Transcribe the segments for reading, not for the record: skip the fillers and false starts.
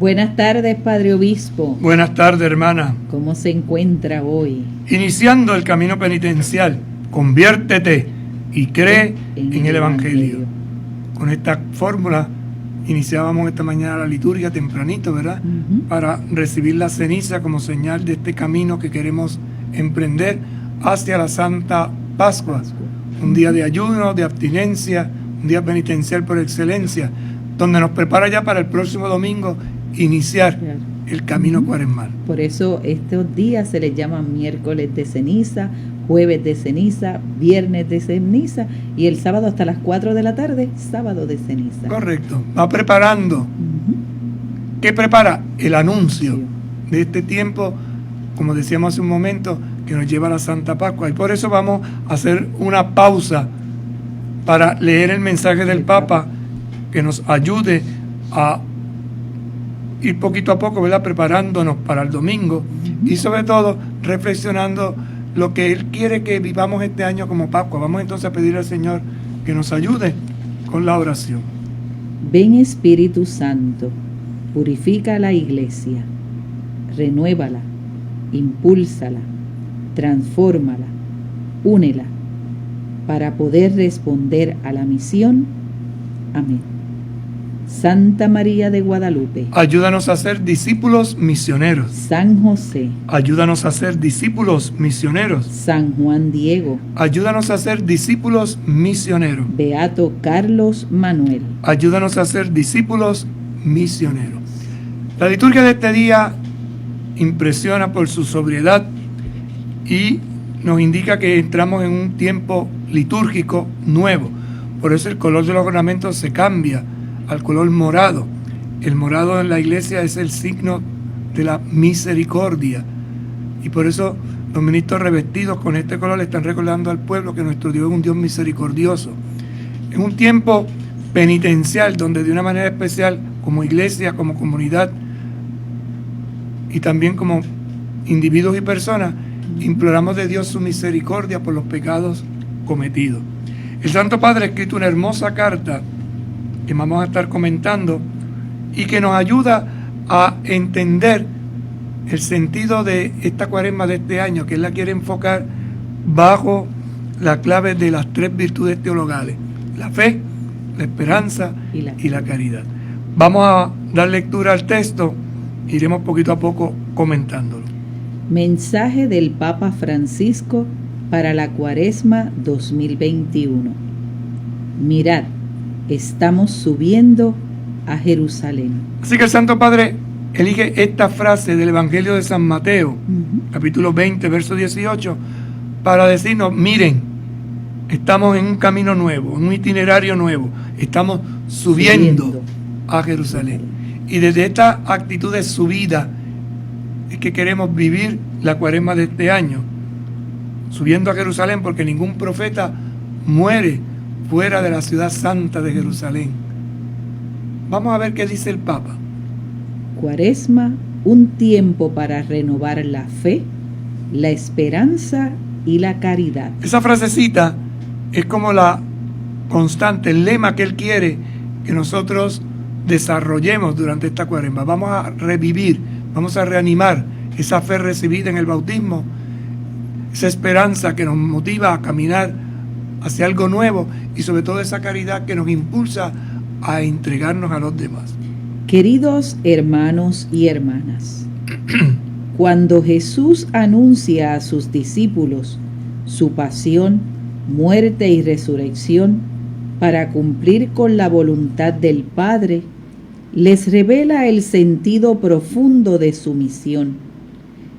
Buenas tardes, Padre Obispo. Buenas tardes, hermana. ¿Cómo se encuentra hoy? Iniciando el camino penitencial, conviértete y cree en el Evangelio. Con esta fórmula iniciábamos esta mañana la liturgia tempranito, ¿verdad? Para recibir la ceniza como señal de este camino que queremos emprender hacia la Santa Pascua. Un día de ayuno, de abstinencia, un día penitencial por excelencia, donde nos prepara ya para el próximo domingo iniciar el camino cuaresmal. Por eso estos días se les llama miércoles de ceniza, jueves de ceniza, viernes de ceniza y el sábado hasta las 4 de la tarde, sábado de ceniza. Correcto. Va preparando. ¿Qué prepara? El anuncio de este tiempo, como decíamos hace un momento, que nos lleva a la Santa Pascua. Y por eso vamos a hacer una pausa para leer el mensaje del Papa que nos ayude a ir poquito a poco, ¿verdad?, preparándonos para el domingo y sobre todo reflexionando lo que Él quiere que vivamos este año como Pascua. Vamos entonces a pedir al Señor que nos ayude con la oración. Ven Espíritu Santo, purifica la iglesia, renuévala, impúlsala, transfórmala, únela, para poder responder a la misión. Amén. Santa María de Guadalupe, ayúdanos a ser discípulos misioneros. San José, ayúdanos a ser discípulos misioneros. San Juan Diego, ayúdanos a ser discípulos misioneros. Beato Carlos Manuel, ayúdanos a ser discípulos misioneros. La liturgia de este día impresiona por su sobriedad y nos indica que entramos en un tiempo litúrgico nuevo. Por eso el color de los ornamentos se cambia al color morado. El morado en la iglesia es el signo de la misericordia. Y por eso los ministros revestidos con este color le están recordando al pueblo que nuestro Dios es un Dios misericordioso. Es un tiempo penitencial donde de una manera especial, como iglesia, como comunidad y también como individuos y personas, imploramos de Dios su misericordia por los pecados cometidos. El Santo Padre ha escrito una hermosa carta que vamos a estar comentando y que nos ayuda a entender el sentido de esta cuaresma de este año, que él la quiere enfocar bajo la clave de las 3 virtudes teologales: la fe, la esperanza y la caridad. Vamos a dar lectura al texto, iremos poquito a poco comentándolo. Mensaje del Papa Francisco para la Cuaresma 2021. Mirad, estamos subiendo a Jerusalén. Así que el Santo Padre elige esta frase del Evangelio de San Mateo, capítulo 20, verso 18, para decirnos: miren, estamos en un camino nuevo, en un itinerario nuevo, estamos subiendo a Jerusalén. Y desde esta actitud de subida es que queremos vivir la cuaresma de este año, subiendo a Jerusalén, porque ningún profeta muere fuera de la ciudad santa de Jerusalén. Vamos a ver qué dice el Papa. Cuaresma, un tiempo para renovar la fe, la esperanza y la caridad. Esa frasecita es como la constante, el lema que él quiere que nosotros desarrollemos durante esta cuaresma. Vamos a revivir, vamos a reanimar esa fe recibida en el bautismo, esa esperanza que nos motiva a caminar hacia algo nuevo y sobre todo esa caridad que nos impulsa a entregarnos a los demás. Queridos hermanos y hermanas, cuando Jesús anuncia a sus discípulos su pasión, muerte y resurrección para cumplir con la voluntad del Padre, les revela el sentido profundo de su misión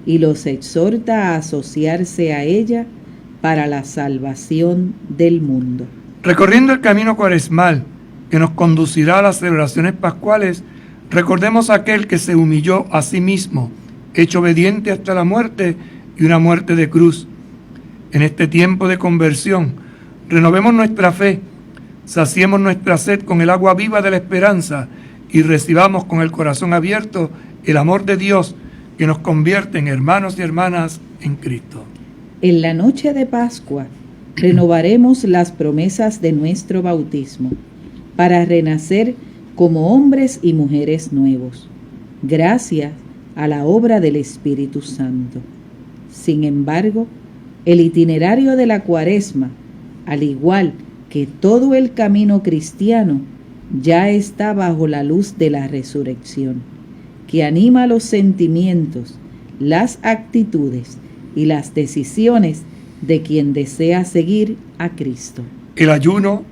y los exhorta a asociarse a ella para la salvación del mundo. Recorriendo el camino cuaresmal que nos conducirá a las celebraciones pascuales, recordemos a aquel que se humilló a sí mismo, hecho obediente hasta la muerte y una muerte de cruz. En este tiempo de conversión, renovemos nuestra fe, saciemos nuestra sed con el agua viva de la esperanza y recibamos con el corazón abierto el amor de Dios que nos convierte en hermanos y hermanas en Cristo. En la noche de Pascua, renovaremos las promesas de nuestro bautismo para renacer como hombres y mujeres nuevos. gracias a la obra del Espíritu Santo. Sin embargo, el itinerario de la Cuaresma, al igual que todo el camino cristiano, ya está bajo la luz de la resurrección, que anima los sentimientos, las actitudes y las decisiones de quien desea seguir a Cristo. El ayuno,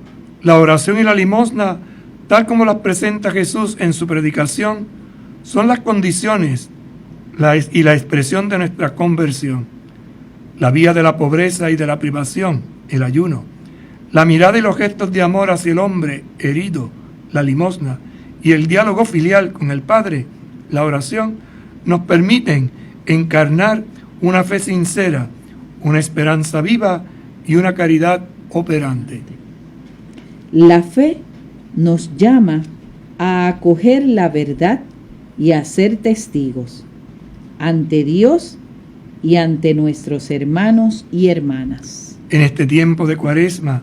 la oración y la limosna, tal como las presenta Jesús en su predicación, son las condiciones y la expresión de nuestra conversión. La vía de la pobreza y de la privación, el ayuno. La mirada y los gestos de amor hacia el hombre herido, la limosna. Y el diálogo filial con el Padre, la oración, nos permiten encarnar una fe sincera, una esperanza viva y una caridad operante. La fe nos llama a acoger la verdad y a ser testigos ante Dios y ante nuestros hermanos y hermanas. En este tiempo de Cuaresma,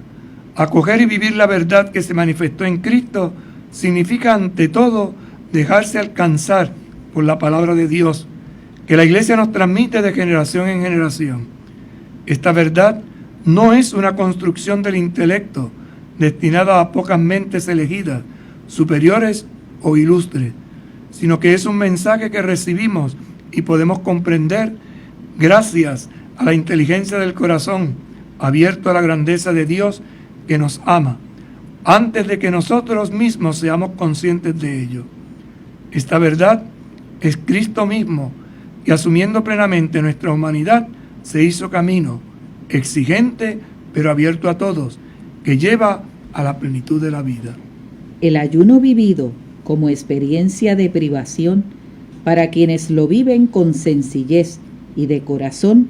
acoger y vivir la verdad que se manifestó en Cristo significa ante todo dejarse alcanzar por la palabra de Dios, que la Iglesia nos transmite de generación en generación. Esta verdad no es una construcción del intelecto destinada a pocas mentes elegidas, superiores o ilustres, sino que es un mensaje que recibimos y podemos comprender gracias a la inteligencia del corazón abierto a la grandeza de Dios que nos ama, antes de que nosotros mismos seamos conscientes de ello. Esta verdad es Cristo mismo, que asumiendo plenamente nuestra humanidad, se hizo camino, exigente pero abierto a todos, que lleva a la plenitud de la vida. El ayuno vivido como experiencia de privación, para quienes lo viven con sencillez y de corazón,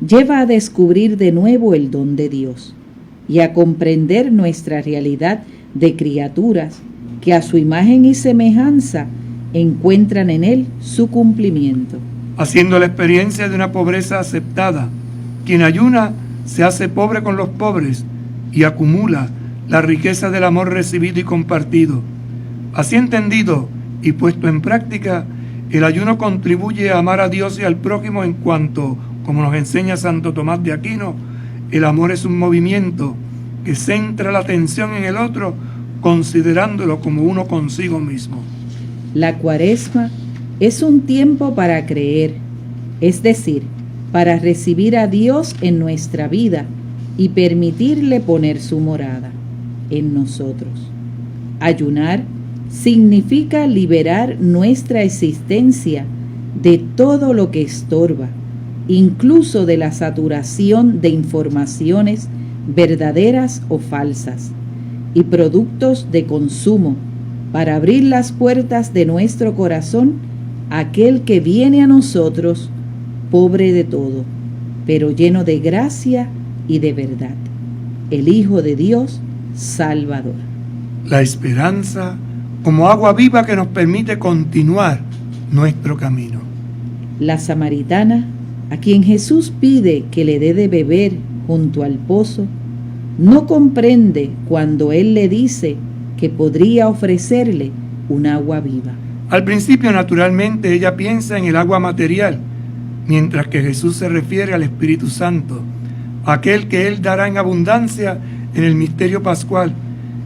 lleva a descubrir de nuevo el don de Dios y a comprender nuestra realidad de criaturas que a su imagen y semejanza encuentran en Él su cumplimiento. Haciendo la experiencia de una pobreza aceptada, quien ayuna se hace pobre con los pobres y acumula la riqueza del amor recibido y compartido. Así entendido y puesto en práctica, el ayuno contribuye a amar a Dios y al prójimo en cuanto, como nos enseña Santo Tomás de Aquino, el amor es un movimiento que centra la atención en el otro, considerándolo como uno consigo mismo. La Cuaresma es un tiempo para creer, es decir, para recibir a Dios en nuestra vida y permitirle poner su morada en nosotros. Ayunar significa liberar nuestra existencia de todo lo que estorba, incluso de la saturación de informaciones verdaderas o falsas y productos de consumo, para abrir las puertas de nuestro corazón a aquel que viene a nosotros pobre de todo, pero lleno de gracia y de verdad, el Hijo de Dios Salvador. La esperanza como agua viva que nos permite continuar nuestro camino. La samaritana, a quien Jesús pide que le dé de beber junto al pozo, no comprende cuando Él le dice que podría ofrecerle un agua viva. Al principio, naturalmente, ella piensa en el agua material, mientras que Jesús se refiere al Espíritu Santo, aquel que Él dará en abundancia en el misterio pascual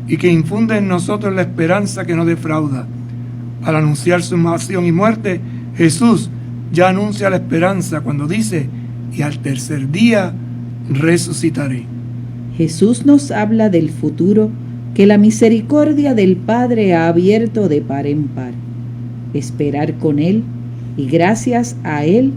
y que infunde en nosotros la esperanza que no defrauda. Al anunciar su pasión y muerte, Jesús ya anuncia la esperanza cuando dice: y al tercer día resucitaré. Jesús nos habla del futuro que la misericordia del Padre ha abierto de par en par. Esperar con Él y gracias a Él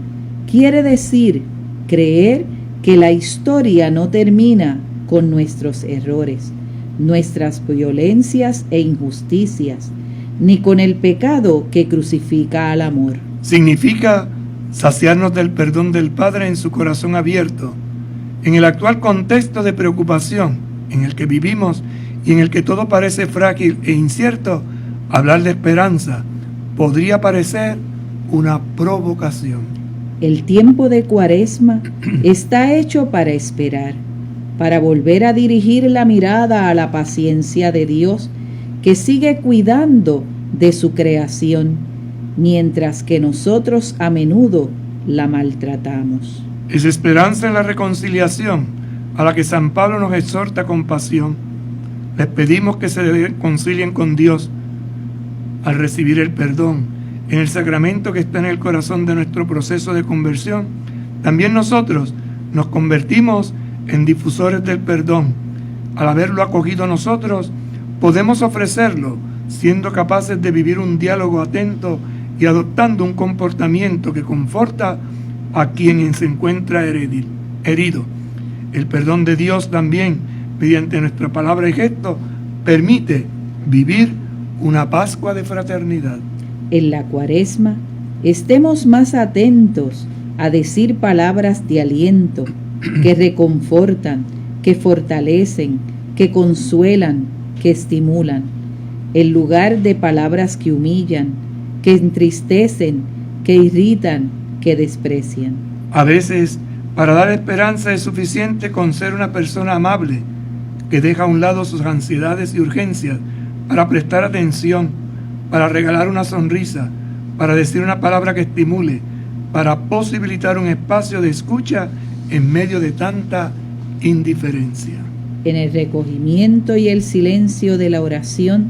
quiere decir creer que la historia no termina con nuestros errores, nuestras violencias e injusticias, ni con el pecado que crucifica al amor. Significa saciarnos del perdón del Padre en su corazón abierto. En el actual contexto de preocupación en el que vivimos y en el que todo parece frágil e incierto, hablar de esperanza podría parecer una provocación. El tiempo de Cuaresma está hecho para esperar, para volver a dirigir la mirada a la paciencia de Dios, que sigue cuidando de su creación mientras que nosotros a menudo la maltratamos. Es esperanza en la reconciliación a la que San Pablo nos exhorta con pasión. Les pedimos que se reconcilien con Dios al recibir el perdón en el sacramento que está en el corazón de nuestro proceso de conversión. También nosotros nos convertimos en difusores del perdón. Al haberlo acogido nosotros, podemos ofrecerlo, siendo capaces de vivir un diálogo atento y adoptando un comportamiento que conforta a quien se encuentra herido. El perdón de Dios también, mediante nuestra palabra y gesto, permite vivir una Pascua de fraternidad. En la Cuaresma, estemos más atentos a decir palabras de aliento que reconfortan, que fortalecen, que consuelan, que estimulan, en lugar de palabras que humillan, que entristecen, que irritan, que desprecian. A veces, para dar esperanza es suficiente con ser una persona amable, que deja a un lado sus ansiedades y urgencias para prestar atención, para regalar una sonrisa, para decir una palabra que estimule, para posibilitar un espacio de escucha en medio de tanta indiferencia. En el recogimiento y el silencio de la oración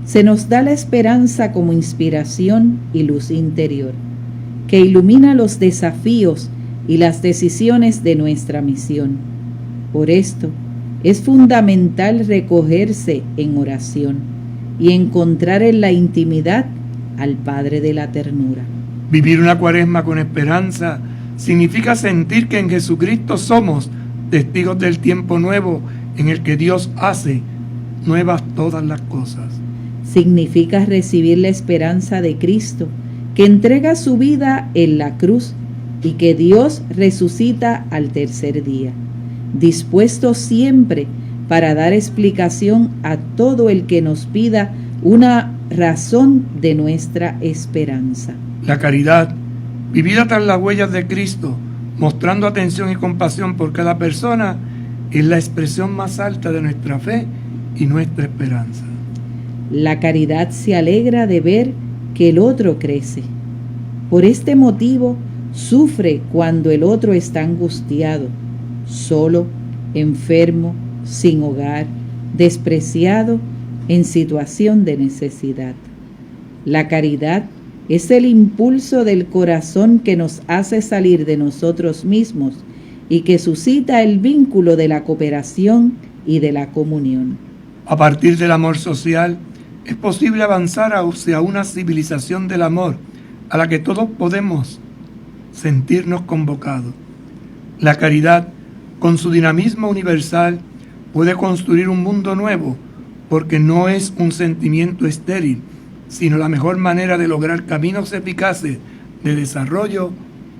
se nos da la esperanza como inspiración y luz interior, que ilumina los desafíos y las decisiones de nuestra misión. Por esto, es fundamental recogerse en oración y encontrar en la intimidad al Padre de la ternura. Vivir una Cuaresma con esperanza significa sentir que en Jesucristo somos testigos del tiempo nuevo en el que Dios hace nuevas todas las cosas. Significa recibir la esperanza de Cristo, que entrega su vida en la cruz y que Dios resucita al tercer día, dispuesto siempre para dar explicación a todo el que nos pida una razón de nuestra esperanza. La caridad, vivida tras las huellas de Cristo, mostrando atención y compasión por cada persona, es la expresión más alta de nuestra fe y nuestra esperanza. La caridad se alegra de ver que el otro crece. Por este motivo, sufre cuando el otro está angustiado, solo, enfermo, sin hogar, despreciado, en situación de necesidad. La caridad es el impulso del corazón que nos hace salir de nosotros mismos y que suscita el vínculo de la cooperación y de la comunión. A partir del amor social, es posible avanzar hacia una civilización del amor a la que todos podemos sentirnos convocados. La caridad, con su dinamismo universal, puede construir un mundo nuevo, porque no es un sentimiento estéril, sino la mejor manera de lograr caminos eficaces de desarrollo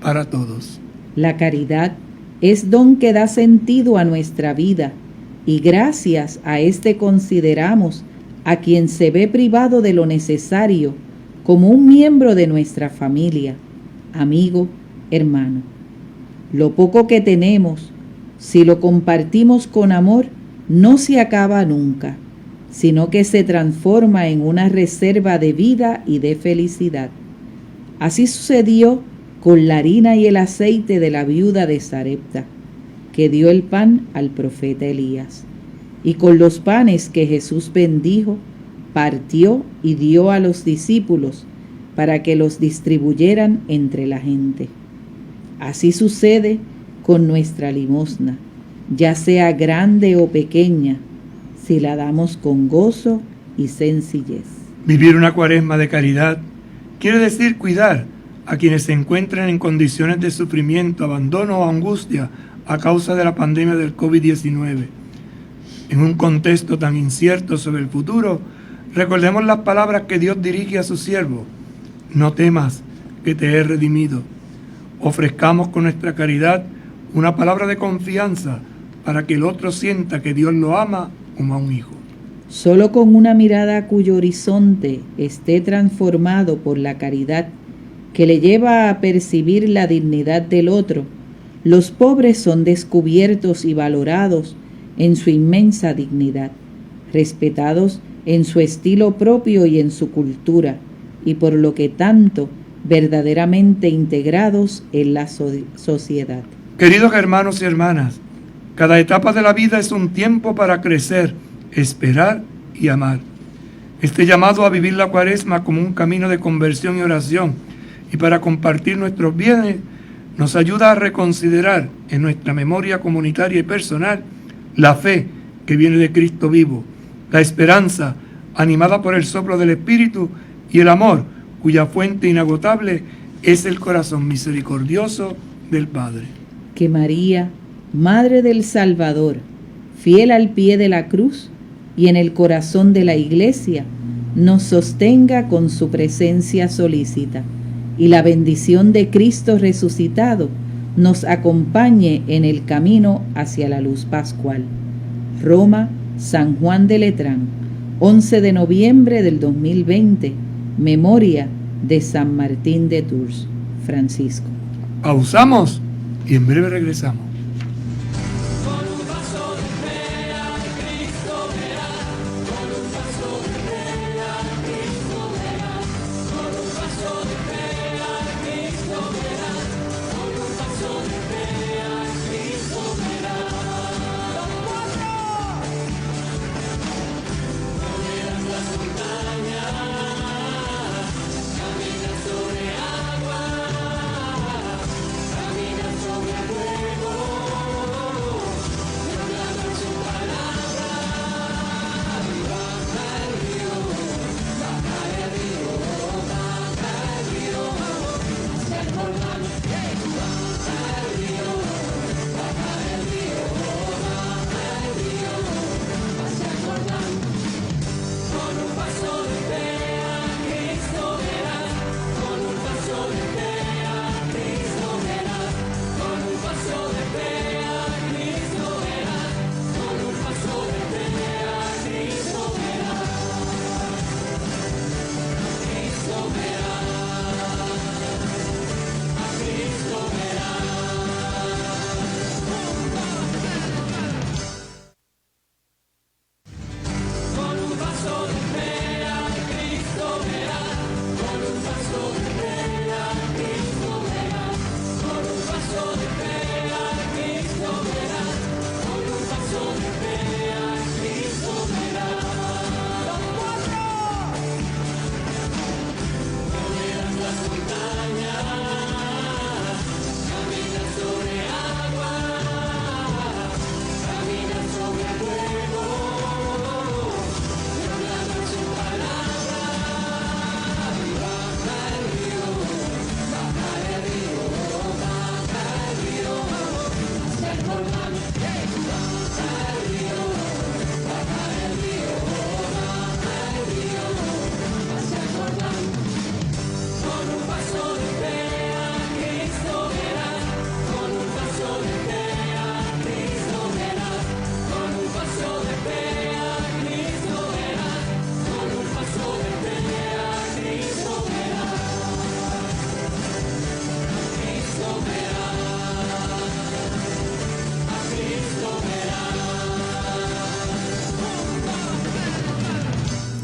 para todos. La caridad es don que da sentido a nuestra vida, y gracias a este consideramos a quien se ve privado de lo necesario como un miembro de nuestra familia, amigo, hermano. Lo poco que tenemos, si lo compartimos con amor, no se acaba nunca, sino que se transforma en una reserva de vida y de felicidad. Así sucedió con la harina y el aceite de la viuda de Sarepta, que dio el pan al profeta Elías, y con los panes que Jesús bendijo, partió y dio a los discípulos para que los distribuyeran entre la gente. Así sucede con nuestra limosna, ya sea grande o pequeña, si la damos con gozo y sencillez. Vivir una Cuaresma de caridad quiere decir cuidar a quienes se encuentran en condiciones de sufrimiento, abandono o angustia a causa de la pandemia del COVID-19. En un contexto tan incierto sobre el futuro, recordemos las palabras que Dios dirige a su siervo: no temas, que te he redimido. Ofrezcamos con nuestra caridad una palabra de confianza para que el otro sienta que Dios lo ama como a un hijo. Solo con una mirada cuyo horizonte esté transformado por la caridad, que le lleva a percibir la dignidad del otro, los pobres son descubiertos y valorados en su inmensa dignidad, respetados en su estilo propio y en su cultura, y por lo que tanto verdaderamente integrados en la sociedad. Queridos hermanos y hermanas, cada etapa de la vida es un tiempo para crecer, esperar y amar. Este llamado a vivir la Cuaresma como un camino de conversión y oración y para compartir nuestros bienes nos ayuda a reconsiderar en nuestra memoria comunitaria y personal la fe que viene de Cristo vivo, la esperanza animada por el soplo del Espíritu y el amor cuya fuente inagotable es el corazón misericordioso del Padre. Que María, Madre del Salvador, fiel al pie de la cruz y en el corazón de la Iglesia, nos sostenga con su presencia solícita, y la bendición de Cristo resucitado nos acompañe en el camino hacia la luz pascual. Roma, San Juan de Letrán, 11 de noviembre del 2020, memoria de San Martín de Tours, Francisco. Pausamos y en breve regresamos.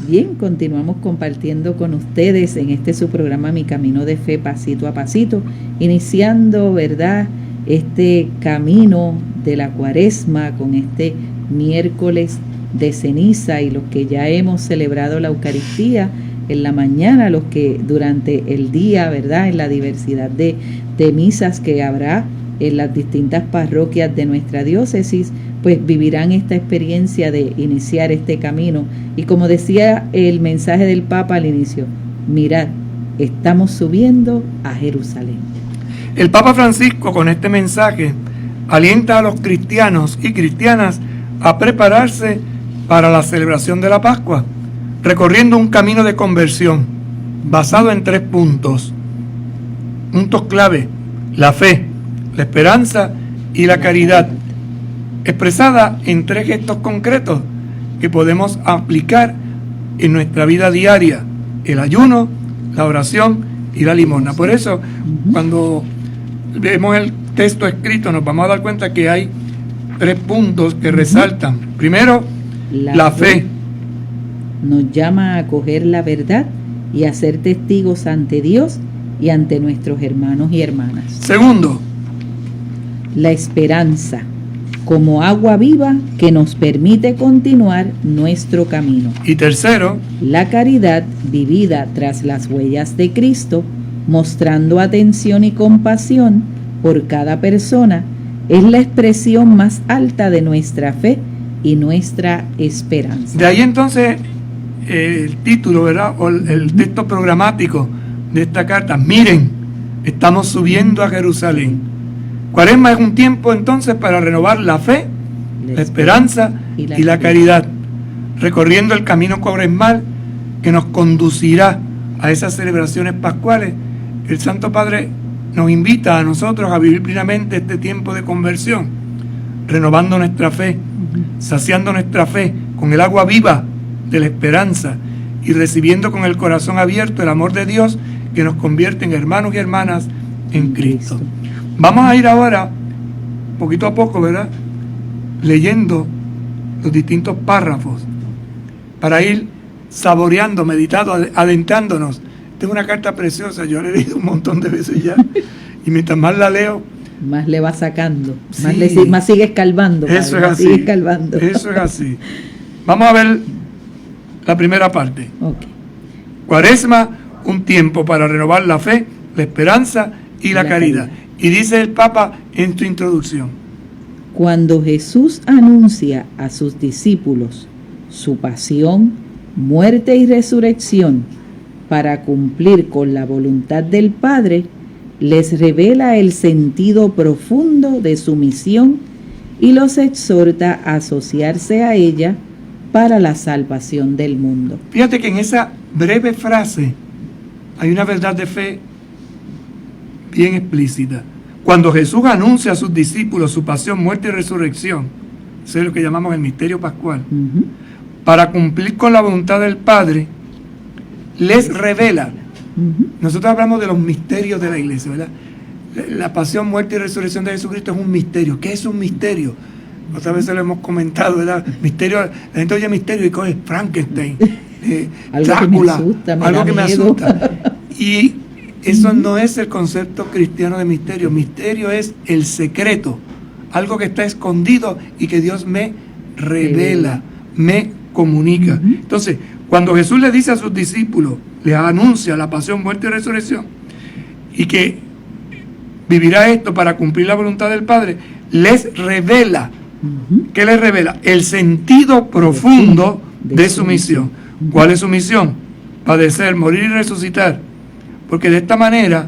Bien, continuamos compartiendo con ustedes en este su programa Mi Camino de Fe, pasito a pasito, iniciando, ¿verdad?, este camino de la Cuaresma con este miércoles de ceniza, y los que ya hemos celebrado la Eucaristía en la mañana, los que durante el día, ¿verdad?, en la diversidad de misas que habrá en las distintas parroquias de nuestra diócesis, pues vivirán esta experiencia de iniciar este camino. Y como decía el mensaje del Papa al inicio, mirad, estamos subiendo a Jerusalén. El Papa Francisco, con este mensaje, alienta a los cristianos y cristianas a prepararse para la celebración de la Pascua, recorriendo un camino de conversión basado en 3 puntos. Puntos clave: la fe, la esperanza y la caridad, expresada en 3 gestos concretos que podemos aplicar en nuestra vida diaria: el ayuno, la oración y la limosna. Por eso, cuando vemos el texto escrito, nos vamos a dar cuenta que hay 3 puntos que resaltan. Primero, la fe. Nos llama a acoger la verdad y a ser testigos ante Dios y ante nuestros hermanos y hermanas. Segundo, La esperanza, como agua viva que nos permite continuar nuestro camino. y tercero, La caridad, vivida tras las huellas de Cristo, mostrando atención y compasión por cada persona, es la expresión más alta de nuestra fe y nuestra esperanza. de ahí entonces el título, ¿verdad? O el texto programático de esta carta. Miren, estamos subiendo a Jerusalén. Cuaresma es un tiempo entonces para renovar la fe, la esperanza y la caridad, recorriendo el camino cuaresmal que nos conducirá a esas celebraciones pascuales. El Santo Padre nos invita a nosotros a vivir plenamente este tiempo de conversión, renovando nuestra fe, saciando nuestra fe con el agua viva de la esperanza y recibiendo con el corazón abierto el amor de Dios que nos convierte en hermanos y hermanas en Cristo. Vamos a ir ahora, poquito a poco, ¿verdad?, leyendo los distintos párrafos para ir saboreando, meditando, adentrándonos. Esta es una carta preciosa, yo la he leído un montón de veces ya, y mientras más la leo, más le va sacando, sí, más sigue escarbando. Eso es así. Sigue escarbando. Eso es así. Vamos a ver la primera parte. Okay. Cuaresma, un tiempo para renovar la fe, la esperanza y la caridad. Y dice el Papa en su introducción: Cuando Jesús anuncia a sus discípulos su pasión, muerte y resurrección para cumplir con la voluntad del Padre, les revela el sentido profundo de su misión y los exhorta a asociarse a ella para la salvación del mundo. Fíjate que en esa breve frase hay una verdad de fe bien explícita. Cuando Jesús anuncia a sus discípulos su pasión, muerte y resurrección, eso es lo que llamamos el misterio pascual, para cumplir con la voluntad del Padre, les revela. Nosotros hablamos de los misterios de la iglesia, ¿verdad? La pasión, muerte y resurrección de Jesucristo es un misterio. ¿Qué es un misterio? Otra vez lo hemos comentado, ¿verdad? Misterio, la gente oye misterio y coge Frankenstein, Drácula, algo que me asusta. Y eso no es el concepto cristiano de misterio. Misterio es el secreto, algo que está escondido y que Dios me revela, me comunica. Entonces, cuando Jesús le dice a sus discípulos, les anuncia la pasión, muerte y resurrección, y que vivirá esto para cumplir la voluntad del Padre, les revela. ¿Qué les revela? El sentido profundo de su misión. ¿Cuál es su misión? Padecer, morir y resucitar. Porque de esta manera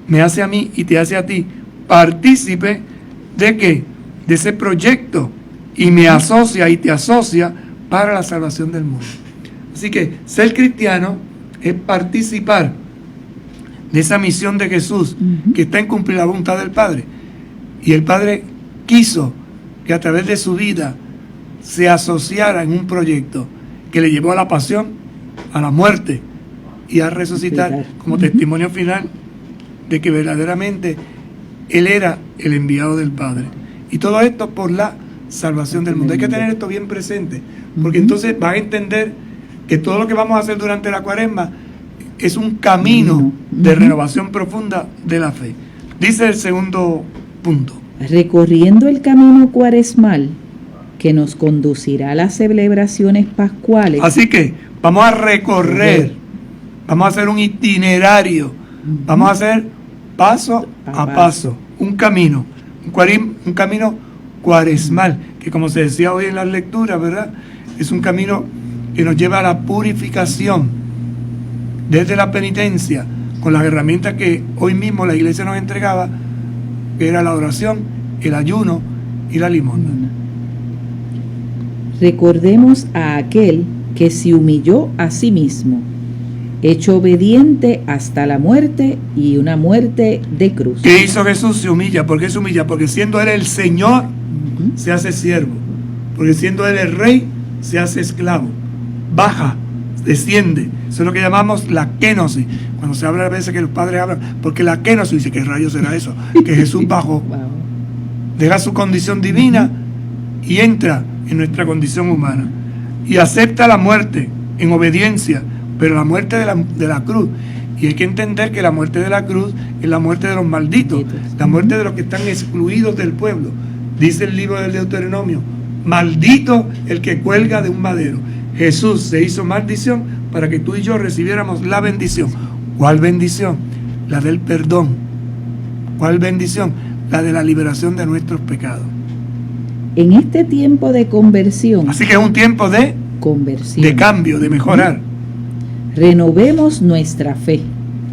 me hace a mí y te hace a ti partícipe de ¿qué? De ese proyecto, y me asocia y te asocia para la salvación del mundo. Así que ser cristiano es participar de esa misión de Jesús, que está en cumplir la voluntad del Padre. Y el Padre quiso que a través de su vida se asociara en un proyecto que le llevó a la pasión, a la muerte y a resucitar como testimonio final de que verdaderamente Él era el enviado del Padre. Y todo esto por la salvación del mundo. Hay que tener esto bien presente, porque entonces vas a entender que todo lo que vamos a hacer durante la Cuaresma es un camino de renovación profunda de la fe. Dice el segundo punto: recorriendo el camino cuaresmal que nos conducirá a las celebraciones pascuales. Así que vamos a recorrer, vamos a hacer un itinerario, vamos a hacer paso a paso, un camino, un camino cuaresmal, que como se decía hoy en las lecturas, ¿verdad? Es un camino que nos lleva a la purificación desde la penitencia, con las herramientas que hoy mismo la iglesia nos entregaba, que era la oración, el ayuno y la limosna. Recordemos a aquel que se humilló a sí mismo, hecho obediente hasta la muerte, y una muerte de cruz. ¿Qué hizo Jesús? Se humilla. ¿Por qué se humilla? Porque siendo Él el Señor, se hace siervo. Porque siendo Él el Rey, se hace esclavo. Baja, desciende. Eso es lo que llamamos la kénosis. Cuando se habla a veces que los padres hablan, porque la kénosis, dice, ¿qué rayos será eso? Que Jesús bajó, deja su condición divina y entra en nuestra condición humana. Y acepta la muerte en obediencia pero la muerte de la cruz. Y hay que entender que la muerte de la cruz es la muerte de los malditos, la muerte de los que están excluidos del pueblo. Dice el libro del Deuteronomio: maldito el que cuelga de un madero. Jesús se hizo maldición para que tú y yo recibiéramos la bendición. ¿Cuál bendición? La del perdón. ¿Cuál bendición? La de la liberación de nuestros pecados. En este tiempo de conversión, Así que es un tiempo de conversión, de cambio, de mejorar. renovemos nuestra fe.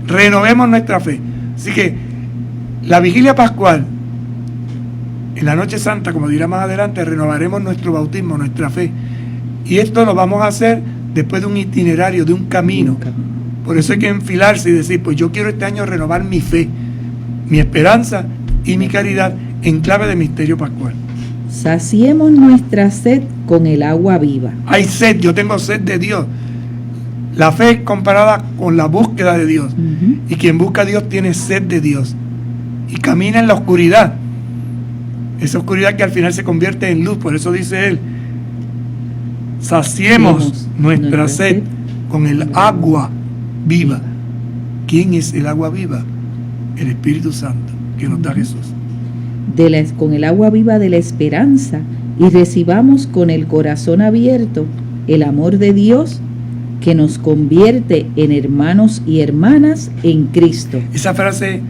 Renovemos nuestra fe. Así que la vigilia pascual, en la noche santa, como dirá más adelante, renovaremos nuestro bautismo, nuestra fe. Y esto lo vamos a hacer después de un itinerario, de un camino. Por eso hay que enfilarse y decir, pues yo quiero este año renovar mi fe, mi esperanza y mi caridad en clave de misterio pascual. Saciemos nuestra sed con el agua viva. Hay sed, yo tengo sed de Dios. La fe es comparada con la búsqueda de Dios. Y quien busca a Dios tiene sed de Dios. Y camina en la oscuridad. Esa oscuridad que al final se convierte en luz. Por eso dice él: saciemos nuestra sed con el agua viva. ¿Quién es el agua viva? El Espíritu Santo que nos da Jesús. Con el agua viva de la esperanza, y recibamos con el corazón abierto el amor de Dios, que nos convierte en hermanos y hermanas en Cristo. Esa frase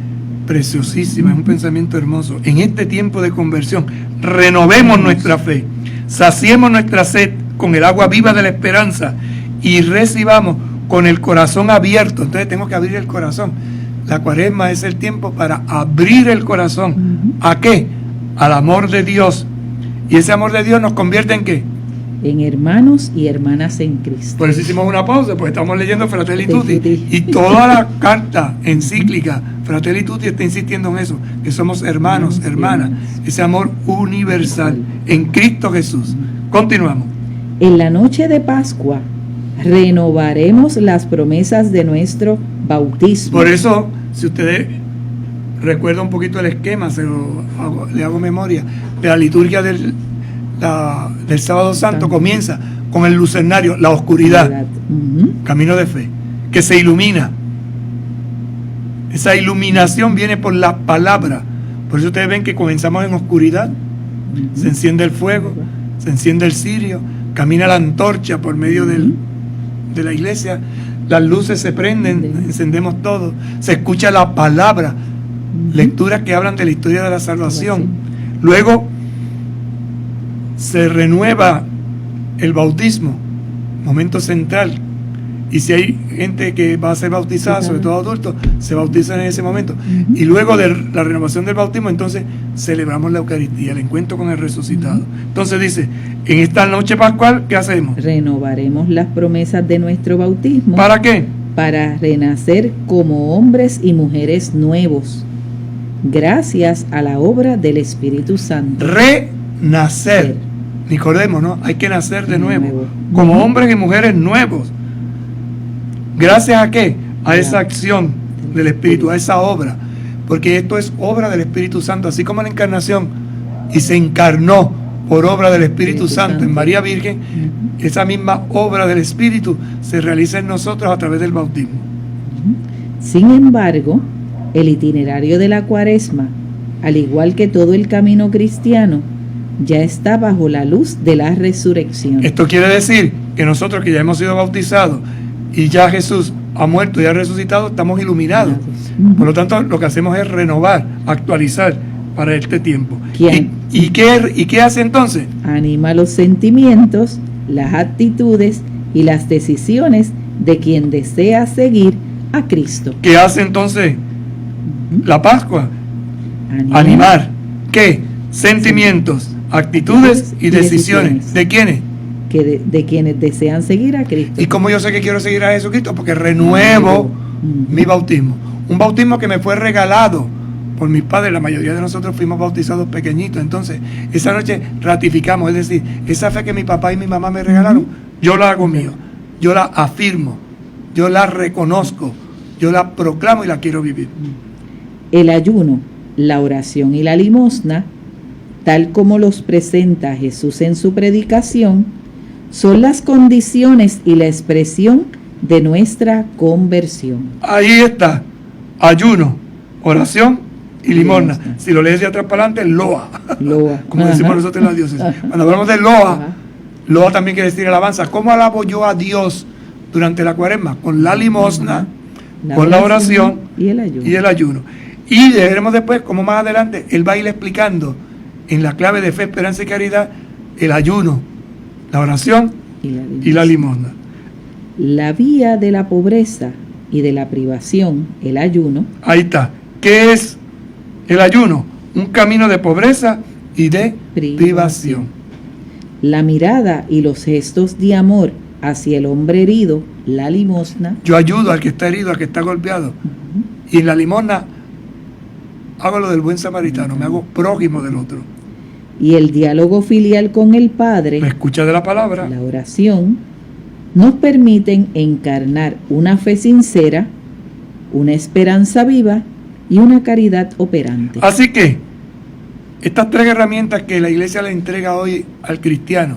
preciosísima, es un pensamiento hermoso. En este tiempo de conversión, renovemos nuestra fe, saciemos nuestra sed con el agua viva de la esperanza y recibamos con el corazón abierto. Entonces tenemos que abrir el corazón. La Cuaresma es el tiempo para abrir el corazón. ¿A qué? Al amor de Dios. Y ese amor de Dios nos convierte ¿en qué? En hermanos y hermanas en Cristo. Por eso hicimos una pausa, porque estamos leyendo Fratelli Tutti. Y toda la carta encíclica Fratelli Tutti está insistiendo en eso, que somos hermanos, hermanas. Ese amor universal en Cristo Jesús. Continuamos. En la noche de Pascua renovaremos las promesas de nuestro bautismo. Por eso, si ustedes recuerdan un poquito el esquema, le hago memoria, de la liturgia del Sábado Santo, comienza con el lucernario, la oscuridad, camino de fe, que se ilumina. Esa iluminación viene por la palabra. Por eso ustedes ven que comenzamos en oscuridad, se enciende el fuego, se enciende el cirio, camina la antorcha por medio de la iglesia, las luces se prenden, encendemos todo, se escucha la palabra, lecturas que hablan de la historia de la salvación. Luego se renueva el bautismo, momento central. Y si hay gente que va a ser bautizada, sobre todo adultos, se bautizan en ese momento. Y luego de la renovación del bautismo, entonces celebramos la Eucaristía, el encuentro con el resucitado. Entonces dice, en esta noche pascual, ¿qué hacemos? Renovaremos las promesas de nuestro bautismo. ¿Para qué? Para renacer como hombres y mujeres nuevos, gracias a la obra del Espíritu Santo. Renacer. Recordemos, ¿no? Hay que nacer de nuevo, como hombres y mujeres nuevos. ¿Gracias a qué? A esa acción del Espíritu, a esa obra. Porque esto es obra del Espíritu Santo, así como la encarnación, y se encarnó por obra del Espíritu Santo en María Virgen. Esa misma obra del Espíritu se realiza en nosotros a través del bautismo. Sin embargo, el itinerario de la Cuaresma, al igual que todo el camino cristiano, ya está bajo la luz de la resurrección. Esto quiere decir que nosotros que ya hemos sido bautizados y ya Jesús ha muerto y ha resucitado, estamos iluminados. Por lo tanto, lo que hacemos es renovar, actualizar para este tiempo. ¿Y qué hace entonces? Anima los sentimientos, las actitudes y las decisiones de quien desea seguir a Cristo. ¿Qué hace entonces la Pascua? Animar. ¿Qué? Sentimientos, actitudes y decisiones. ¿De quiénes? De quienes desean seguir a Cristo. ¿Y cómo yo sé que quiero seguir a Jesucristo? Porque renuevo mi bautismo. Un bautismo que me fue regalado por mis padres. La mayoría de nosotros fuimos bautizados pequeñitos. Entonces, esa noche ratificamos. Es decir, esa fe que mi papá y mi mamá me regalaron, yo la hago mío. Yo la afirmo. Yo la reconozco. Yo la proclamo y la quiero vivir. El ayuno, la oración y la limosna, tal como los presenta Jesús en su predicación, son las condiciones y la expresión de nuestra conversión. Ahí está, ayuno, oración y limosna. Limosna. Si lo lees de atrás para adelante, loa. Loa. Como Ajá. decimos nosotros en la diócesis. Cuando hablamos de loa, Ajá. loa también quiere decir alabanza. ¿Cómo alabo yo a Dios durante la cuaresma? Con la limosna, con la oración y el ayuno. y el ayuno. Y veremos después cómo más adelante él va a ir explicando en la clave de fe, esperanza y caridad el ayuno, la oración y la limosna. La vía de la pobreza y de la privación, el ayuno, Ahí está. ¿Qué es el ayuno? Un camino de pobreza y de privación. la mirada y los gestos de amor hacia el hombre herido, la limosna, Yo ayudo al que está herido, al que está golpeado. Y en la limosna hago lo del buen samaritano, me hago prójimo del otro. y el diálogo filial con el Padre, Me escucha de la palabra. la oración, nos permiten encarnar una fe sincera, una esperanza viva y una caridad operante. Así que estas tres herramientas que la iglesia le entrega hoy al cristiano,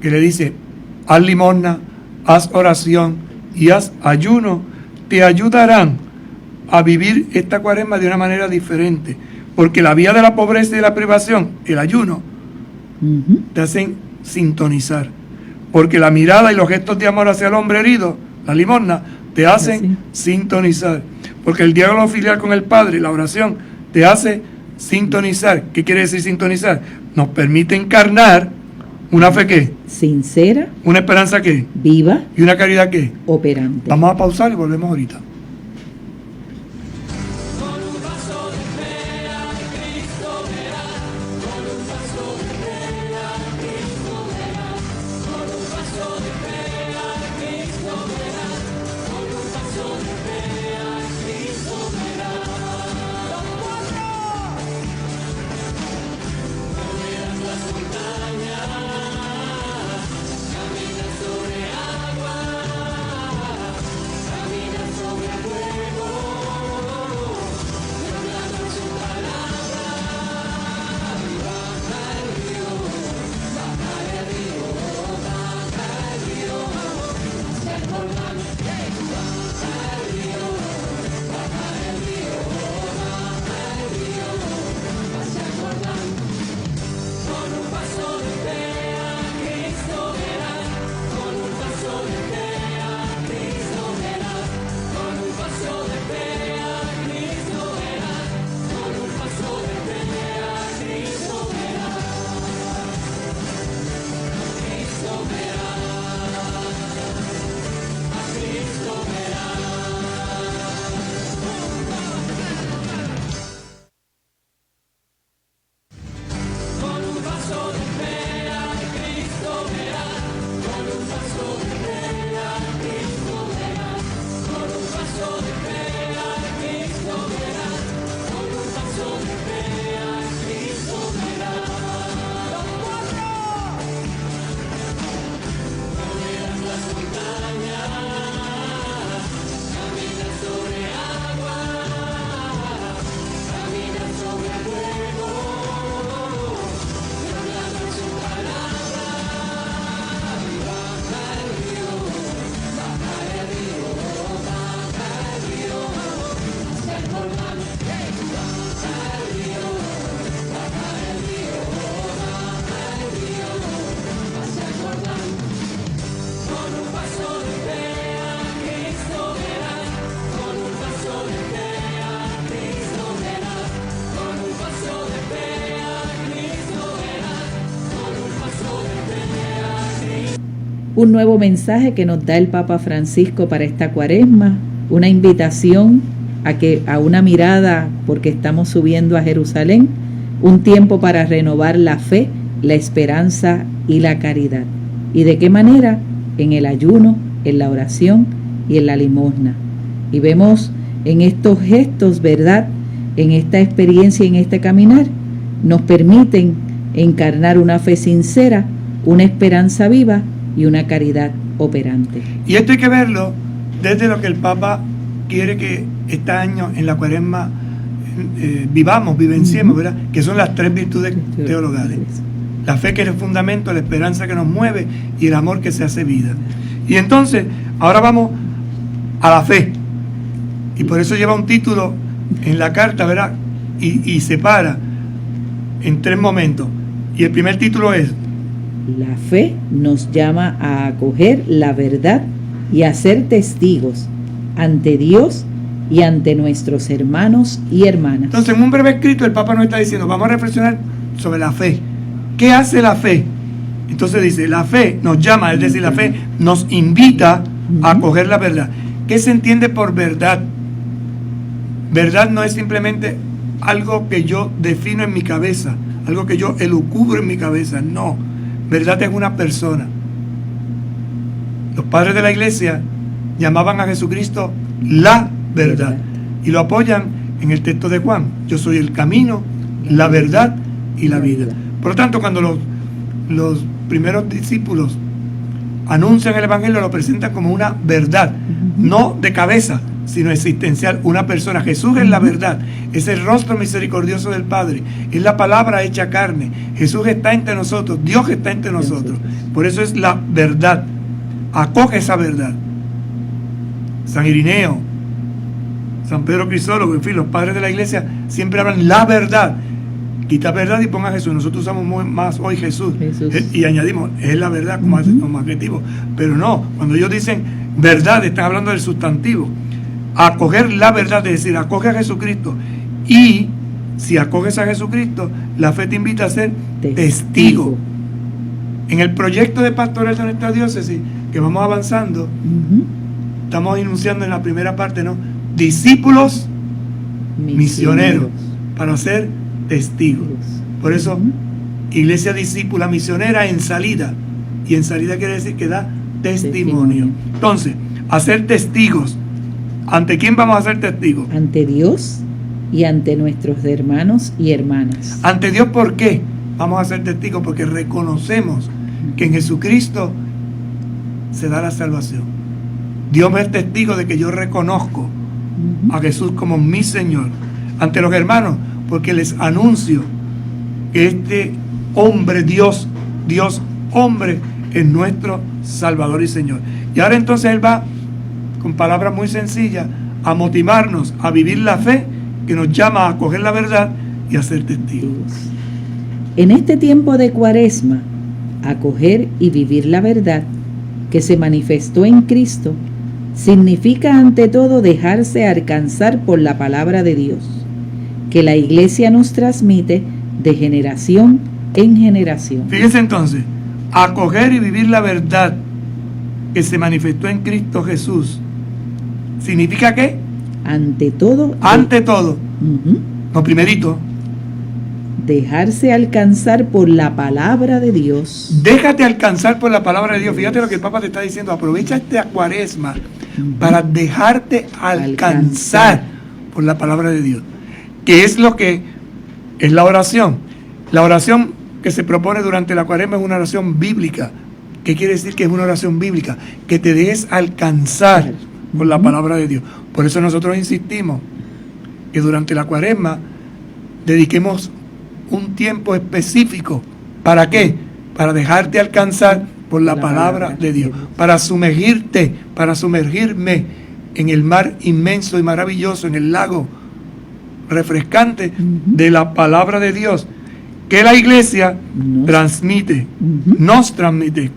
que le dice, haz limosna, haz oración y haz ayuno, te ayudarán a vivir esta cuaresma de una manera diferente. Porque la vía de la pobreza y de la privación, el ayuno, Ujú. te hacen sintonizar. Porque la mirada y los gestos de amor hacia el hombre herido, la limosna, te hacen sintonizar. Porque el diálogo filial con el Padre, la oración, te hace sintonizar. ¿Qué quiere decir sintonizar? Nos permite encarnar una fe ¿qué? Sincera, Una esperanza ¿qué? viva, Y una caridad ¿qué? operante. Vamos a pausar y volvemos ahorita. Un nuevo mensaje que nos da el Papa Francisco para esta cuaresma, una invitación a una mirada, porque estamos subiendo a Jerusalén, un tiempo para renovar la fe, la esperanza y la caridad. ¿Y de qué manera? En el ayuno, en la oración y en la limosna. Y vemos en estos gestos, ¿verdad?, en esta experiencia, en este caminar, nos permiten encarnar una fe sincera, una esperanza viva y una caridad operante. Y esto hay que verlo desde lo que el Papa quiere que este año en la cuaresma vivenciemos, ¿verdad? Que son las tres virtudes teologales. La fe que es el fundamento, la esperanza que nos mueve y el amor que se hace vida. Y entonces Ahora vamos a la fe. Y por eso lleva un título en la carta, ¿verdad? Y separa en 3 momentos. Y el primer título es: La fe nos llama a acoger la verdad y a ser testigos ante Dios y ante nuestros hermanos y hermanas. Entonces, en un breve escrito, el Papa nos está diciendo, vamos a reflexionar sobre la fe. ¿Qué hace la fe? Entonces dice, la fe nos llama, es decir, la fe nos invita a acoger la verdad. ¿Qué se entiende por verdad? Verdad no es simplemente algo que yo defino en mi cabeza, algo que yo elucubro en mi cabeza, no. Verdad es una persona. Los padres de la iglesia llamaban a Jesucristo la verdad y lo apoyan en el texto de Juan: yo soy el camino, la verdad y la vida. Por lo tanto, cuando los primeros discípulos anuncian el evangelio, lo presentan como una verdad, no de cabeza, sino existencial, una persona. Jesús es la verdad, es el rostro misericordioso del Padre, es la palabra hecha carne. Jesús está entre nosotros, Dios está entre nosotros, por eso es la verdad. Acoge esa verdad. San Irineo, San Pedro Crisólogo, en fin, los padres de la iglesia siempre hablan la verdad. Quita verdad y ponga Jesús. Nosotros usamos más hoy Jesús. Y añadimos, es la verdad como adjetivo. Pero no, cuando ellos dicen verdad, están hablando del sustantivo. Acoger la verdad, es decir, acoge a Jesucristo. Y si acoges a Jesucristo, la fe te invita a ser testigo. En el proyecto de pastoral de nuestra diócesis, que vamos avanzando, estamos enunciando en la primera parte, ¿no? Discípulos misioneros para ser testigos. Por eso, iglesia discípula misionera en salida. Y en salida quiere decir que da testimonio. Entonces, hacer testigos. ¿Ante quién vamos a ser testigos? Ante Dios y ante nuestros hermanos y hermanas. Ante Dios, ¿por qué vamos a ser testigos? Porque reconocemos que en Jesucristo se da la salvación. Dios me es testigo de que yo reconozco a Jesús como mi Señor. Ante los hermanos, porque les anuncio que este hombre, Dios hombre, es nuestro Salvador y Señor. Y ahora entonces Él va, con palabras muy sencillas, a motivarnos a vivir la fe que nos llama a acoger la verdad y a ser testigos. En este tiempo de Cuaresma, acoger y vivir la verdad que se manifestó en Cristo significa ante todo dejarse alcanzar por la palabra de Dios, que la Iglesia nos transmite de generación en generación. Fíjense entonces, acoger y vivir la verdad que se manifestó en Cristo Jesús, ¿significa qué? Ante todo. Ante todo. Lo primerito. Dejarse alcanzar por la palabra de Dios. Déjate alcanzar por la palabra de Dios. Fíjate lo que el Papa te está diciendo. Aprovecha esta Cuaresma para dejarte alcanzar por la palabra de Dios. ¿Qué es lo que es la oración? La oración que se propone durante la Cuaresma es una oración bíblica. ¿Qué quiere decir que es una oración bíblica? Que te dejes alcanzar por la palabra de Dios. Por eso nosotros insistimos que durante la Cuaresma dediquemos un tiempo específico. ¿Para qué? Para dejarte alcanzar por la palabra de Dios. Para sumergirte, para sumergirme en el mar inmenso y maravilloso, en el lago refrescante de la palabra de Dios, que la iglesia transmite, nos transmite.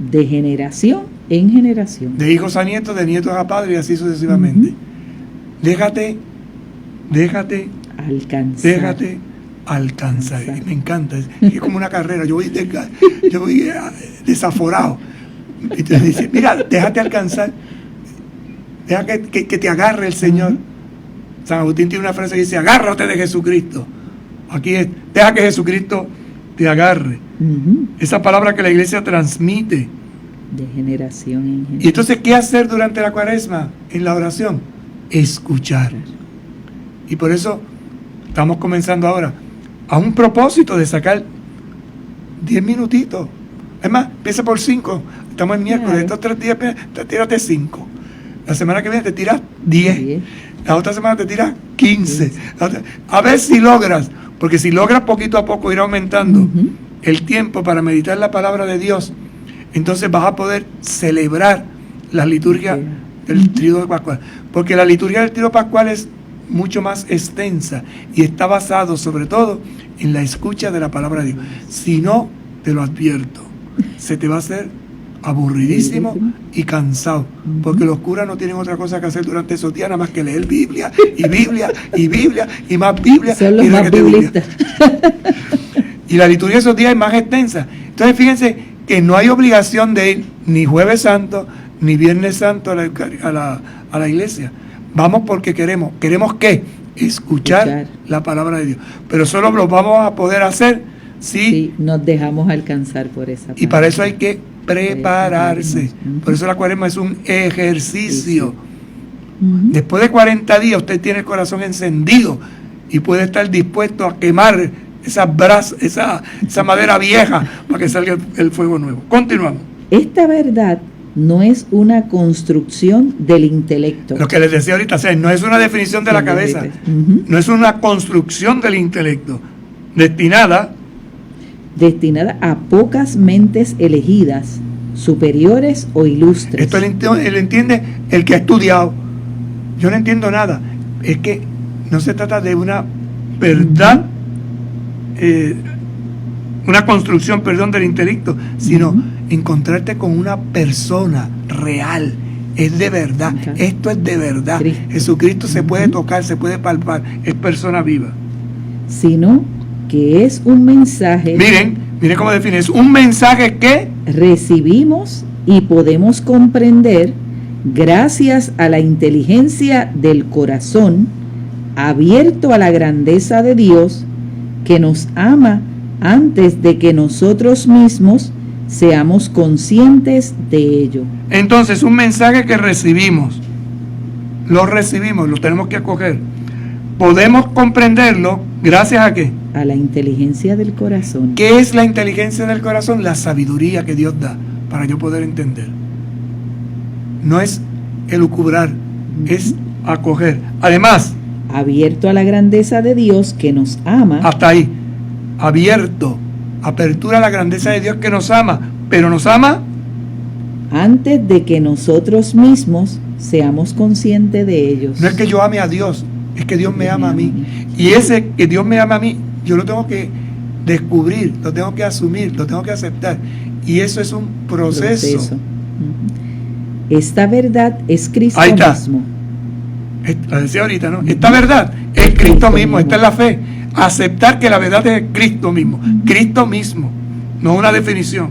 De generación en generación. De hijos a nietos, de nietos a padres y así sucesivamente. Déjate alcanzar. Y me encanta. Es como una carrera. Yo voy desaforado. Y te dice, mira, déjate alcanzar. Deja que te agarre el Señor. San Agustín tiene una frase que dice, agárrate de Jesucristo. Aquí es, deja que Jesucristo te agarre. Esa palabra que la iglesia transmite. De generación en generación. Y entonces, ¿qué hacer durante la Cuaresma en la oración? Escuchar. Y por eso estamos comenzando ahora a un propósito de sacar 10 minutitos. Es más, empieza por 5. Estamos en miércoles, estos 3 días, tírate 5. La semana que viene te tiras 10. La otra semana te tiras 15. A ver si logras, porque si logras poquito a poco ir aumentando el tiempo para meditar la palabra de Dios, entonces vas a poder celebrar la liturgia del tríodo pascual, porque la liturgia del tríodo pascual es mucho más extensa y está basado sobre todo en la escucha de la palabra de Dios. Si no, te lo advierto, se te va a hacer aburridísimo y cansado, porque los curas no tienen otra cosa que hacer durante esos días nada más que leer Biblia y Biblia y Biblia y más Biblia. Son los más biblistas. Y la liturgia de esos días es más extensa. Entonces fíjense que no hay obligación de ir ni Jueves Santo ni Viernes Santo a la iglesia. Vamos porque queremos. ¿Queremos qué? Escuchar la palabra de Dios. Pero solo lo vamos a poder hacer si nos dejamos alcanzar por esa palabra. Y para eso hay que prepararse. Por eso la cuaresma es un ejercicio. Después de 40 días usted tiene el corazón encendido y puede estar dispuesto a quemar esa madera vieja para que salga el fuego nuevo. Continuamos. Esta verdad no es una construcción del intelecto. Lo que les decía ahorita, no es una definición de la cabeza, no es una construcción del intelecto, destinada a pocas mentes elegidas, superiores o ilustres. Esto lo entiende el que ha estudiado. Yo no entiendo nada. Es que no se trata de una verdad, una construcción, del intelecto, sino encontrarte con una persona real. Es de verdad. Esto es de verdad. Jesucristo se puede tocar, se puede palpar. Es persona viva. Sino que es un mensaje. Miren cómo define. Es un mensaje que recibimos y podemos comprender gracias a la inteligencia del corazón abierto a la grandeza de Dios, que nos ama antes de que nosotros mismos seamos conscientes de ello. Entonces, un mensaje que recibimos, lo tenemos que acoger. Podemos comprenderlo gracias a ¿qué? A la inteligencia del corazón. ¿Qué es la inteligencia del corazón? La sabiduría que Dios da para yo poder entender. No es elucubrar, es acoger. Además, abierto a la grandeza de Dios que nos ama. Hasta ahí. Apertura a la grandeza de Dios que nos ama, pero nos ama antes de que nosotros mismos seamos conscientes de ellos. No es que yo ame a Dios, es que Dios me ama a mí. Y ese que Dios me ama a mí, yo lo tengo que descubrir, lo tengo que asumir, lo tengo que aceptar. Y eso es un proceso. Esta verdad es Cristo mismo. Lo decía ahorita, ¿no? Esta verdad es Cristo mismo. Esta es la fe. Aceptar que la verdad es Cristo mismo. Cristo mismo, no una definición.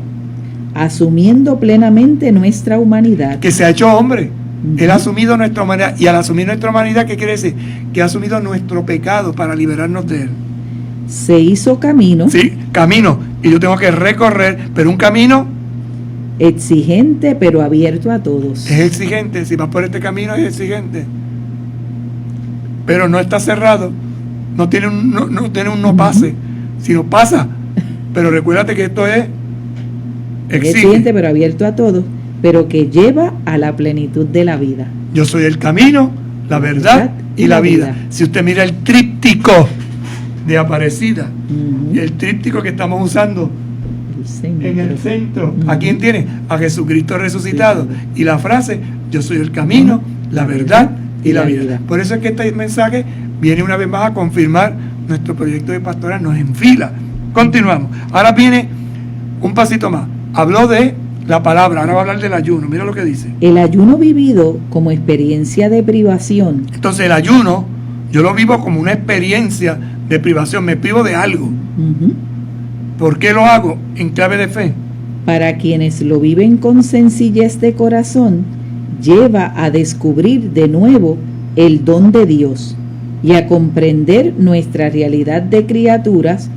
Asumiendo plenamente nuestra humanidad. Que se ha hecho hombre. Él ha asumido nuestra humanidad. Y al asumir nuestra humanidad, ¿qué quiere decir? Que ha asumido nuestro pecado para liberarnos de él. Se hizo camino. Sí, camino. Y yo tengo que recorrer, pero un camino exigente, pero abierto a todos. Es exigente. Si vas por este camino es exigente. Pero no está cerrado. No tiene un no pase, sino pasa. Pero recuérdate que esto es exigente, pero abierto a todos, pero que lleva a la plenitud de la vida. Yo soy el camino, la verdad y la vida. Si usted mira el tríptico de Aparecida, el tríptico que estamos usando en el centro, ¿a quién tiene? A Jesucristo resucitado. Y la frase, yo soy el camino, la verdad y la vida. Por eso es que este mensaje viene una vez más a confirmar nuestro proyecto de pastoral, nos enfila. Continuamos. Ahora viene un pasito más. Habló de la palabra, ahora va a hablar del ayuno. Mira lo que dice. El ayuno vivido como experiencia de privación. Entonces el ayuno, yo lo vivo como una experiencia de privación, me privo de algo. ¿Por qué lo hago? En clave de fe. Para quienes lo viven con sencillez de corazón, lleva a descubrir de nuevo el don de Dios y a comprender nuestra realidad de criaturas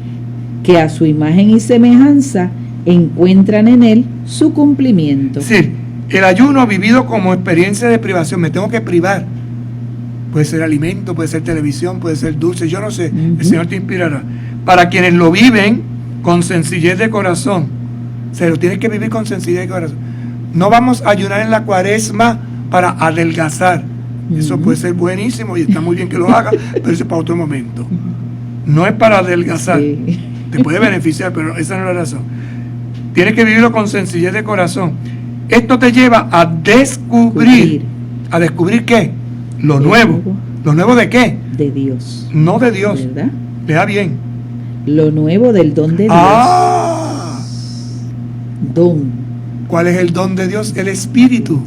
que a su imagen y semejanza encuentran en él su cumplimiento. Sí, el ayuno vivido como experiencia de privación, me tengo que privar. Puede ser alimento, puede ser televisión, puede ser dulce, yo no sé, el Señor te inspirará. Para quienes lo viven con sencillez de corazón, se lo tienes que vivir con sencillez de corazón. No vamos a ayunar en la cuaresma para adelgazar. Eso puede ser buenísimo y está muy bien que lo haga, pero eso es para otro momento. No es para adelgazar. Sí. Te puede beneficiar, pero esa no es la razón. Tienes que vivirlo con sencillez de corazón. Esto te lleva a descubrir. ¿A descubrir qué? Lo nuevo. ¿Lo nuevo de qué? De Dios. No de Dios. ¿Verdad? Lea bien. Lo nuevo del don de Dios. Ah. Don. ¿Cuál es el don de Dios? El Espíritu.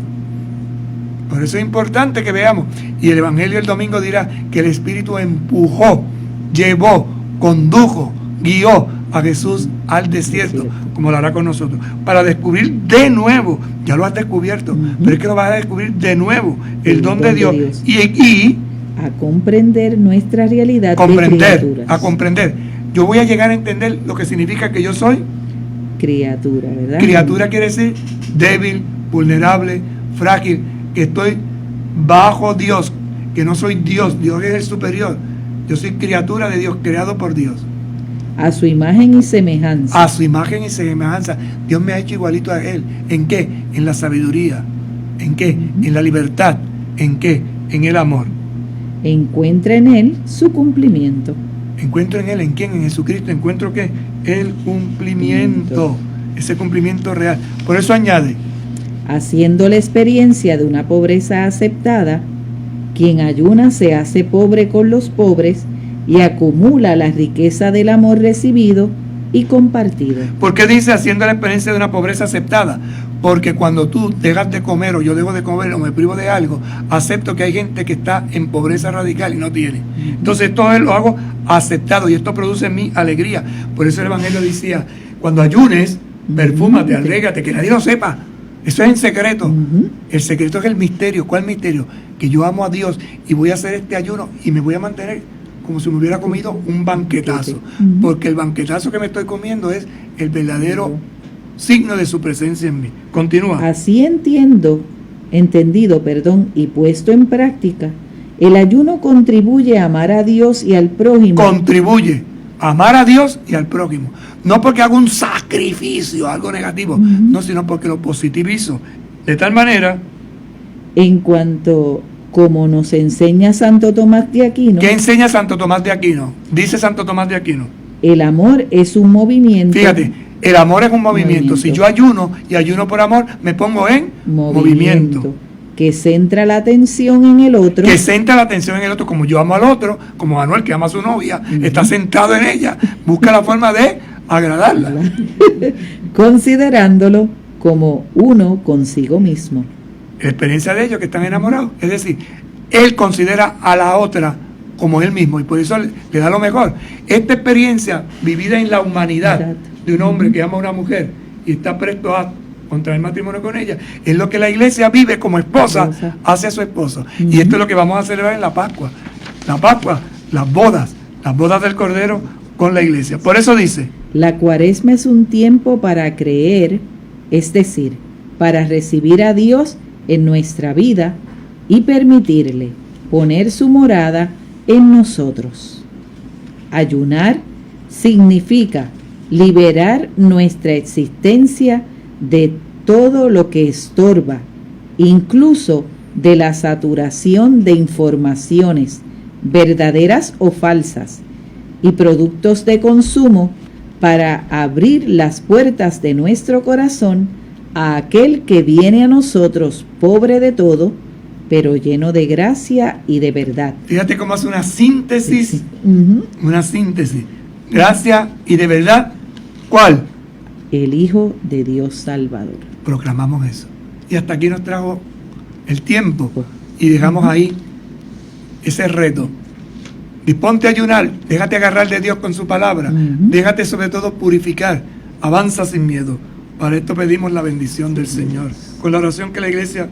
Por eso es importante que veamos. Y el Evangelio el domingo dirá que el Espíritu empujó, llevó, condujo, guió a Jesús al desierto, como lo hará con nosotros, para descubrir de nuevo. Ya lo has descubierto, pero es que lo vas a descubrir de nuevo, el don de Dios. Y a comprender nuestra realidad de criaturas. A comprender. Yo voy a llegar a entender lo que significa que yo soy criatura, ¿verdad? Criatura quiere decir débil, vulnerable, frágil, que estoy bajo Dios, que no soy Dios, Dios es el superior. Yo soy criatura de Dios, creado por Dios. A su imagen y semejanza. A su imagen y semejanza. Dios me ha hecho igualito a Él. ¿En qué? En la sabiduría. ¿En qué? En la libertad. ¿En qué? En el amor. Encuentra en Él su cumplimiento. Encuentro en Él, ¿en quién? En Jesucristo. Encuentro ¿qué? El cumplimiento. Ese cumplimiento real. Por eso añade: haciendo la experiencia de una pobreza aceptada, quien ayuna se hace pobre con los pobres y acumula la riqueza del amor recibido y compartido. ¿Por qué dice haciendo la experiencia de una pobreza aceptada? Porque cuando tú dejas de comer, o yo dejo de comer, o me privo de algo, acepto que hay gente que está en pobreza radical y no tiene. Entonces esto lo hago aceptado y esto produce en mí alegría. Por eso el Evangelio decía: cuando ayunes, perfúmate, alégrate, que nadie lo sepa. Eso es en secreto. El secreto es el misterio. ¿Cuál misterio? Que yo amo a Dios y voy a hacer este ayuno y me voy a mantener como si me hubiera comido un banquetazo. Porque el banquetazo que me estoy comiendo es el verdadero signo de su presencia en mí. Continúa. Así entendido, y puesto en práctica, el ayuno contribuye a amar a Dios y al prójimo. Contribuye a amar a Dios y al prójimo. No porque hago un sacrificio, algo negativo, no, sino porque lo positivizo. De tal manera, en cuanto como nos enseña Santo Tomás de Aquino. ¿Qué enseña Santo Tomás de Aquino? Dice Santo Tomás de Aquino: el amor es un movimiento. Fíjate, el amor es un movimiento. Si yo ayuno y ayuno por amor, me pongo en movimiento. Que centra la atención en el otro. Que centra la atención en el otro, como yo amo al otro, como Manuel que ama a su novia, está centrado en ella, busca la forma de agradarla. Considerándolo como uno consigo mismo. La experiencia de ellos que están enamorados, es decir, él considera a la otra como él mismo y por eso le da lo mejor. Esta experiencia vivida en la humanidad de un hombre que ama a una mujer y está presto a contraer matrimonio con ella, es lo que la iglesia vive como esposa hacia su esposo. Y esto es lo que vamos a celebrar en la Pascua. La Pascua, las bodas del Cordero con la iglesia. Por eso dice: la Cuaresma es un tiempo para creer, es decir, para recibir a Dios en nuestra vida y permitirle poner su morada en nosotros. Ayunar significa liberar nuestra existencia de todo lo que estorba, incluso de la saturación de informaciones, verdaderas o falsas, y productos de consumo, para abrir las puertas de nuestro corazón a aquel que viene a nosotros pobre de todo, pero lleno de gracia y de verdad. Fíjate cómo hace una síntesis, una síntesis. Gracia y de verdad. ¿Cuál? El Hijo de Dios Salvador. Proclamamos eso. Y hasta aquí nos trajo el tiempo y dejamos ahí ese reto. Disponte a ayunar, déjate agarrar de Dios con su palabra, déjate sobre todo purificar, avanza sin miedo. Para esto pedimos la bendición del Señor, con la oración que la iglesia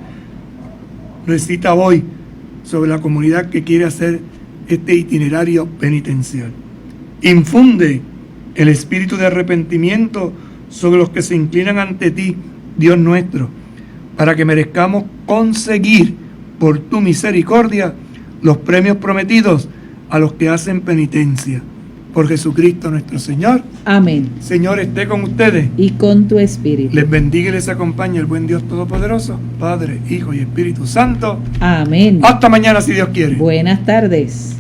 recita hoy sobre la comunidad que quiere hacer este itinerario penitencial. Infunde el espíritu de arrepentimiento sobre los que se inclinan ante ti, Dios nuestro, para que merezcamos conseguir por tu misericordia los premios prometidos a los que hacen penitencia. Por Jesucristo nuestro Señor. Amén. Señor, esté con ustedes. Y con tu espíritu. Les bendiga y les acompañe el buen Dios Todopoderoso, Padre, Hijo y Espíritu Santo. Amén. Hasta mañana si Dios quiere. Buenas tardes.